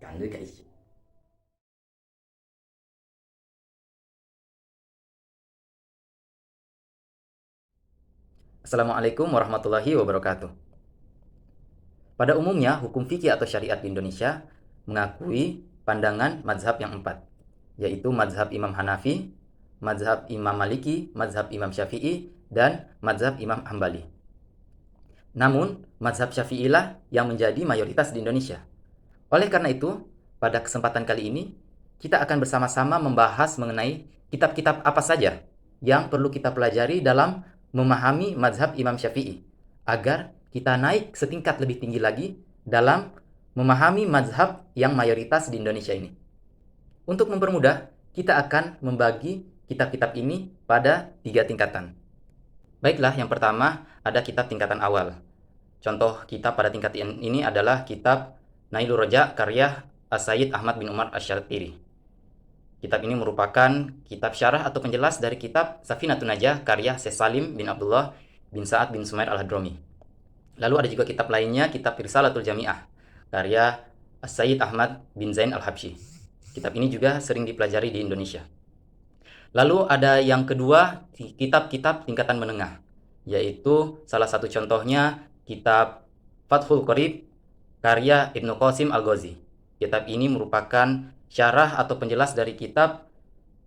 感觉一些。Assalamualaikum warahmatullahi wabarakatuh. Pada umumnya, hukum fikih atau syariat di Indonesia mengakui pandangan mazhab yang empat, yaitu mazhab Imam Hanafi, mazhab Imam Maliki, mazhab Imam Syafi'i, dan mazhab Imam Hambali. Namun, mazhab Syafi'ilah yang menjadi mayoritas di Indonesia. Oleh karena itu, pada kesempatan kali ini, kita akan bersama-sama membahas mengenai kitab-kitab apa saja yang perlu kita pelajari dalam memahami mazhab Imam Syafi'i, agar kita naik setingkat lebih tinggi lagi dalam memahami mazhab yang mayoritas di Indonesia ini. Untuk mempermudah, kita akan membagi kitab-kitab ini pada 3 tingkatan. Baiklah, yang pertama ada kitab tingkatan awal. Contoh kitab pada tingkatan ini adalah kitab Nailur Roja karya As-Sayyid Ahmad bin Umar Asy-Syatiri. Kitab ini merupakan kitab syarah atau penjelas dari kitab Safinatun Najah karya Syekh Salim bin Abdullah bin Sa'ad bin Sumair Al-Hadrami. Lalu ada juga kitab lainnya, kitab Risalatul Jami'ah karya As-Sayyid Ahmad bin Zain Al-Habsyi. Kitab ini juga sering dipelajari di Indonesia. Lalu ada yang kedua, kitab-kitab tingkatan menengah, yaitu salah satu contohnya kitab Fathul Qorib karya Ibnu Qasim Al-Ghazi. Kitab ini merupakan syarah atau penjelas dari kitab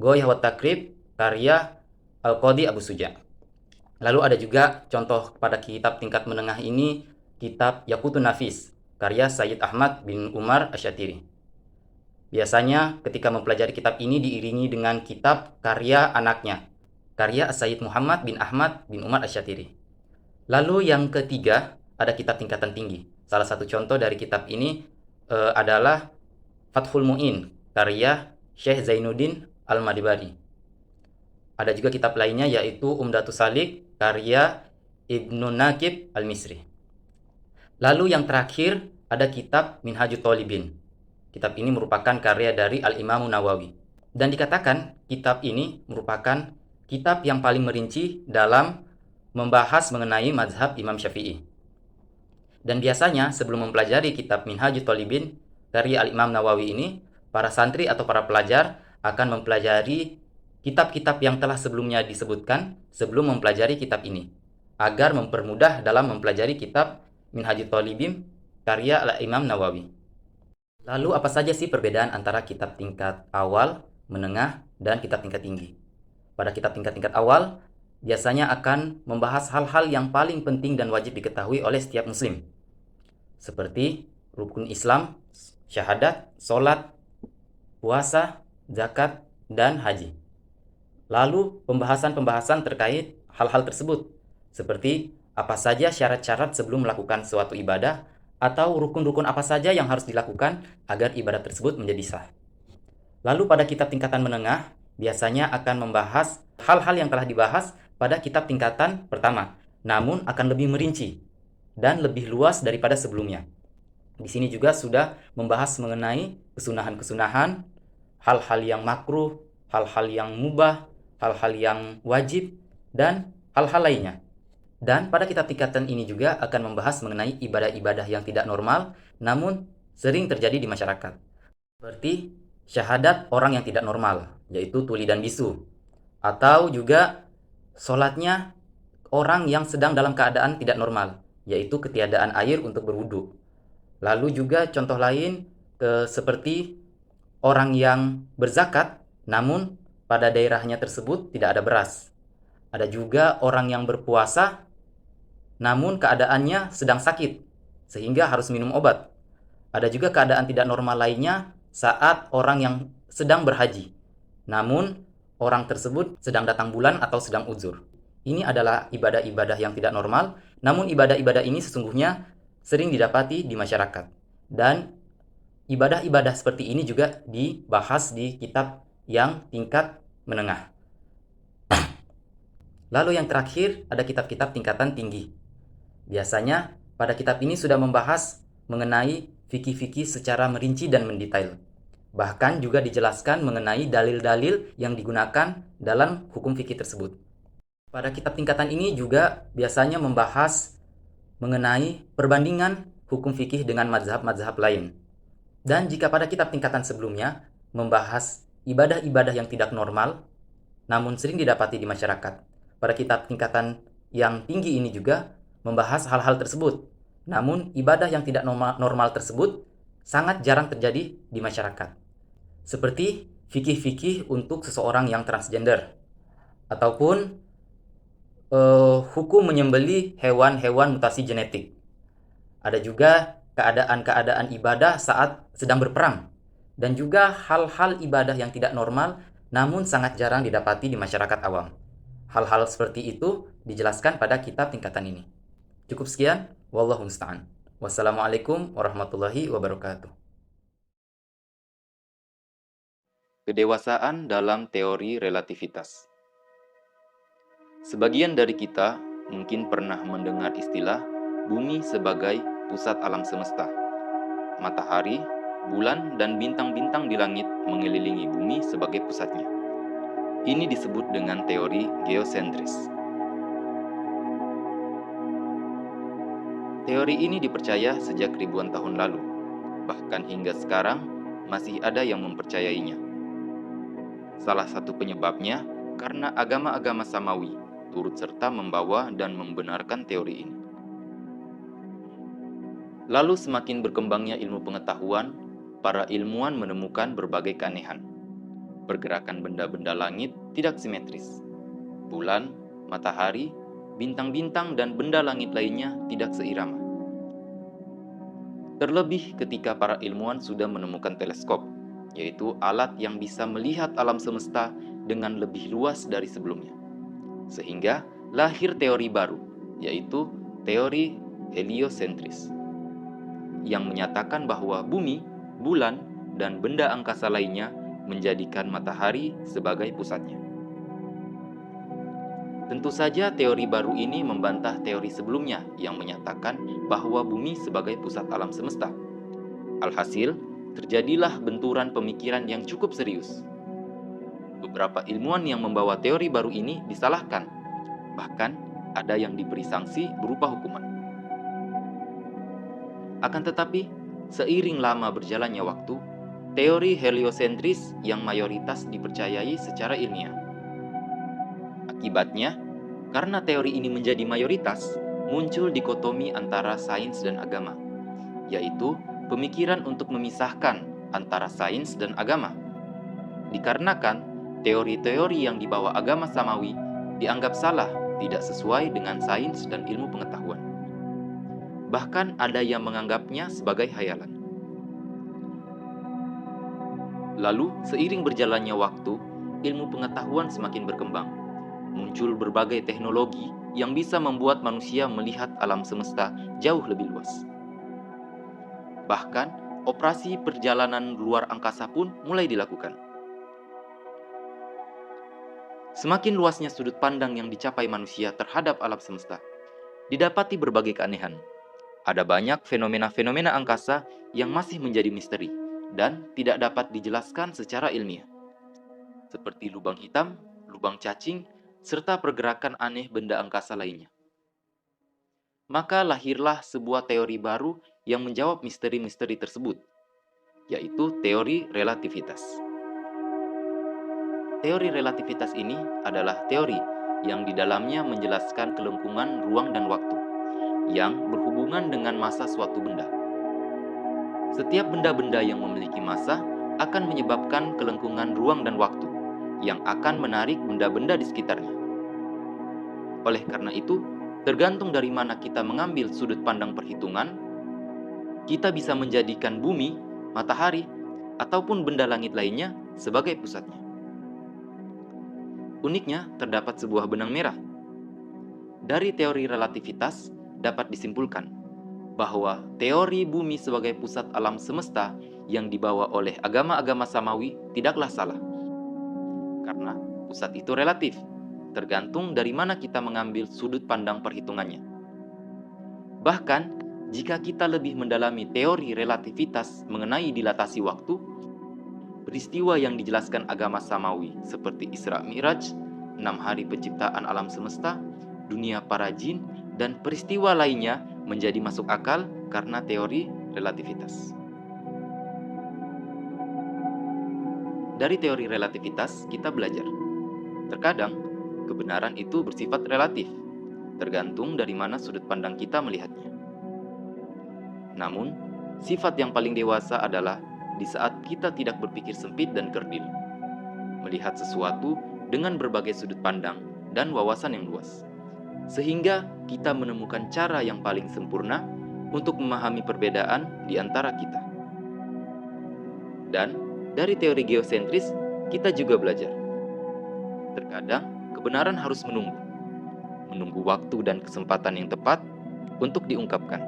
Ghoyah wa Takrib karya Al-Qadhi Abu Suja. Lalu ada juga contoh pada kitab tingkat menengah ini, kitab Yaqutun Nafis karya Sayyid Ahmad bin Umar Asy-Syatiri. Biasanya ketika mempelajari kitab ini diiringi dengan kitab karya anaknya, karya Sayyid Muhammad bin Ahmad bin Umar Asy-Syatiri. Lalu yang ketiga, ada kitab tingkatan tinggi. Salah satu contoh dari kitab ini adalah Fathul Mu'in karya Syekh Zainuddin Al-Madibari. Ada juga kitab lainnya yaitu Umdatus Salik karya Ibnu Naqib Al-Misri. Lalu yang terakhir ada kitab Minhajut Thalibin. Kitab ini merupakan karya dari Al-Imam Nawawi. Dan dikatakan kitab ini merupakan kitab yang paling merinci dalam membahas mengenai mazhab Imam Syafi'i. Dan biasanya sebelum mempelajari kitab Minhajut Thalibin dari Al-Imam Nawawi ini, para santri atau para pelajar akan mempelajari kitab-kitab yang telah sebelumnya disebutkan sebelum mempelajari kitab ini, agar mempermudah dalam mempelajari kitab Minhajut Thalibin karya Al-Imam Nawawi. Lalu apa saja sih perbedaan antara kitab tingkat awal, menengah, dan kitab tingkat tinggi? Pada kitab tingkat awal, biasanya akan membahas hal-hal yang paling penting dan wajib diketahui oleh setiap muslim, seperti rukun Islam, syahadat, sholat, puasa, zakat, dan haji. Lalu pembahasan-pembahasan terkait hal-hal tersebut, seperti apa saja syarat-syarat sebelum melakukan suatu ibadah, atau rukun-rukun apa saja yang harus dilakukan agar ibadah tersebut menjadi sah. Lalu pada kitab tingkatan menengah, biasanya akan membahas hal-hal yang telah dibahas pada kitab tingkatan pertama, namun akan lebih merinci dan lebih luas daripada sebelumnya. Di sini juga sudah membahas mengenai kesunahan-kesunahan, hal-hal yang makruh, hal-hal yang mubah, hal-hal yang wajib, dan hal-hal lainnya. Dan pada kitab tingkatan ini juga akan membahas mengenai ibadah-ibadah yang tidak normal, namun sering terjadi di masyarakat. Seperti syahadat orang yang tidak normal, yaitu tuli dan bisu. Atau juga sholatnya orang yang sedang dalam keadaan tidak normal, yaitu ketiadaan air untuk berwudu. Lalu juga contoh lain seperti orang yang berzakat, namun pada daerahnya tersebut tidak ada beras. Ada juga orang yang berpuasa, namun keadaannya sedang sakit, sehingga harus minum obat. Ada juga keadaan tidak normal lainnya saat orang yang sedang berhaji, namun orang tersebut sedang datang bulan atau sedang uzur. Ini adalah ibadah-ibadah yang tidak normal, namun ibadah-ibadah ini sesungguhnya sering didapati di masyarakat. Dan ibadah-ibadah seperti ini juga dibahas di kitab yang tingkat menengah. Lalu yang terakhir ada kitab-kitab tingkatan tinggi. Biasanya pada kitab ini sudah membahas mengenai fikih-fikih secara merinci dan mendetail. Bahkan juga dijelaskan mengenai dalil-dalil yang digunakan dalam hukum fikih tersebut. Pada kitab tingkatan ini juga biasanya membahas mengenai perbandingan hukum fikih dengan mazhab-mazhab lain. Dan jika pada kitab tingkatan sebelumnya membahas ibadah-ibadah yang tidak normal, namun sering didapati di masyarakat, pada kitab tingkatan yang tinggi ini juga membahas hal-hal tersebut. Namun ibadah yang tidak normal tersebut sangat jarang terjadi di masyarakat. Seperti fikih-fikih untuk seseorang yang transgender, ataupun hukum menyembelih hewan-hewan mutasi genetik. Ada juga keadaan-keadaan ibadah saat sedang berperang, dan juga hal-hal ibadah yang tidak normal namun sangat jarang didapati di masyarakat awam. Hal-hal seperti itu dijelaskan pada kitab tingkatan ini. Cukup sekian, wallahu musta'an. Wassalamualaikum warahmatullahi wabarakatuh. Kedewasaan dalam teori relativitas. Sebagian dari kita mungkin pernah mendengar istilah bumi sebagai pusat alam semesta. Matahari, bulan, dan bintang-bintang di langit mengelilingi bumi sebagai pusatnya. Ini disebut dengan teori geosentris. Teori ini dipercaya sejak ribuan tahun lalu. Bahkan hingga sekarang masih ada yang mempercayainya. Salah satu penyebabnya karena agama-agama Samawi turut serta membawa dan membenarkan teori ini. Lalu semakin berkembangnya ilmu pengetahuan, para ilmuwan menemukan berbagai keanehan. Pergerakan benda-benda langit tidak simetris. Bulan, matahari, bintang-bintang dan benda langit lainnya tidak seirama. Terlebih ketika para ilmuwan sudah menemukan teleskop, yaitu alat yang bisa melihat alam semesta dengan lebih luas dari sebelumnya. Sehingga lahir teori baru, yaitu teori heliosentris, yang menyatakan bahwa bumi, bulan, dan benda angkasa lainnya menjadikan matahari sebagai pusatnya. Tentu saja teori baru ini membantah teori sebelumnya yang menyatakan bahwa bumi sebagai pusat alam semesta. Alhasil, terjadilah benturan pemikiran yang cukup serius. Beberapa ilmuwan yang membawa teori baru ini disalahkan, bahkan ada yang diberi sanksi berupa hukuman. Akan tetapi, seiring lama berjalannya waktu, teori heliosentris yang mayoritas dipercayai secara ilmiah. Akibatnya, karena teori ini menjadi mayoritas, muncul dikotomi antara sains dan agama, yaitu pemikiran untuk memisahkan antara sains dan agama. Dikarenakan teori-teori yang dibawa agama Samawi dianggap salah, tidak sesuai dengan sains dan ilmu pengetahuan. Bahkan ada yang menganggapnya sebagai khayalan. Lalu, seiring berjalannya waktu, ilmu pengetahuan semakin berkembang. Muncul berbagai teknologi yang bisa membuat manusia melihat alam semesta jauh lebih luas. Bahkan, operasi perjalanan luar angkasa pun mulai dilakukan. Semakin luasnya sudut pandang yang dicapai manusia terhadap alam semesta, didapati berbagai keanehan. Ada banyak fenomena-fenomena angkasa yang masih menjadi misteri dan tidak dapat dijelaskan secara ilmiah, seperti lubang hitam, lubang cacing, serta pergerakan aneh benda angkasa lainnya. Maka lahirlah sebuah teori baru yang menjawab misteri-misteri tersebut, yaitu teori relativitas. Teori relativitas ini adalah teori yang di dalamnya menjelaskan kelengkungan ruang dan waktu, yang berhubungan dengan massa suatu benda. Setiap benda-benda yang memiliki massa akan menyebabkan kelengkungan ruang dan waktu, yang akan menarik benda-benda di sekitarnya. Oleh karena itu, tergantung dari mana kita mengambil sudut pandang perhitungan, kita bisa menjadikan bumi, matahari, ataupun benda langit lainnya sebagai pusatnya. Uniknya, terdapat sebuah benang merah. Dari teori relativitas dapat disimpulkan bahwa teori bumi sebagai pusat alam semesta yang dibawa oleh agama-agama Samawi tidaklah salah. Karena pusat itu relatif, tergantung dari mana kita mengambil sudut pandang perhitungannya. Bahkan, jika kita lebih mendalami teori relativitas mengenai dilatasi waktu, peristiwa yang dijelaskan agama Samawi seperti Isra Mi'raj, 6 hari penciptaan alam semesta, dunia para jin, dan peristiwa lainnya menjadi masuk akal karena teori relativitas. dari teori relativitas kita belajar. Terkadang, kebenaran itu bersifat relatif, tergantung dari mana sudut pandang kita melihatnya. Namun, sifat yang paling dewasa adalah di saat kita tidak berpikir sempit dan kerdil, melihat sesuatu dengan berbagai sudut pandang dan wawasan yang luas, sehingga kita menemukan cara yang paling sempurna untuk memahami perbedaan di antara kita. Dan dari teori geosentris, kita juga belajar. Terkadang, kebenaran harus menunggu waktu dan kesempatan yang tepat untuk diungkapkan.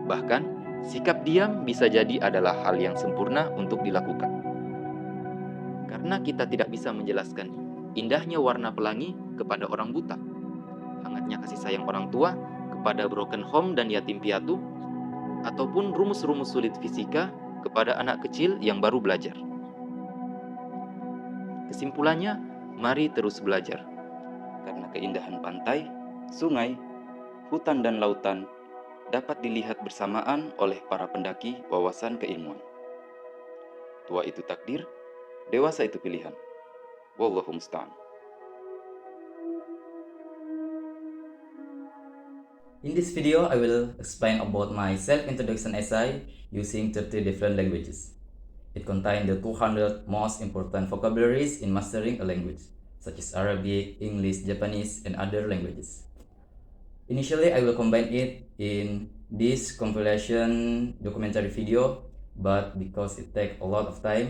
Bahkan, sikap diam bisa jadi adalah hal yang sempurna untuk dilakukan. Karena kita tidak bisa menjelaskan indahnya warna pelangi kepada orang buta, hangatnya kasih sayang orang tua kepada broken home dan yatim piatu, ataupun rumus-rumus sulit fisika kepada anak kecil yang baru belajar. Kesimpulannya, mari terus belajar. Karena keindahan pantai, sungai, hutan dan lautan dapat dilihat bersamaan oleh para pendaki wawasan keilmuan. Tua itu takdir, dewasa itu pilihan. Wallahu musta'an. In this video, I will explain about my self-introduction essay using 30 different languages. It contains the 200 most important vocabularies in mastering a language, such as Arabic, English, Japanese, and other languages. Initially, I will combine it in this compilation documentary video, but because it takes a lot of time,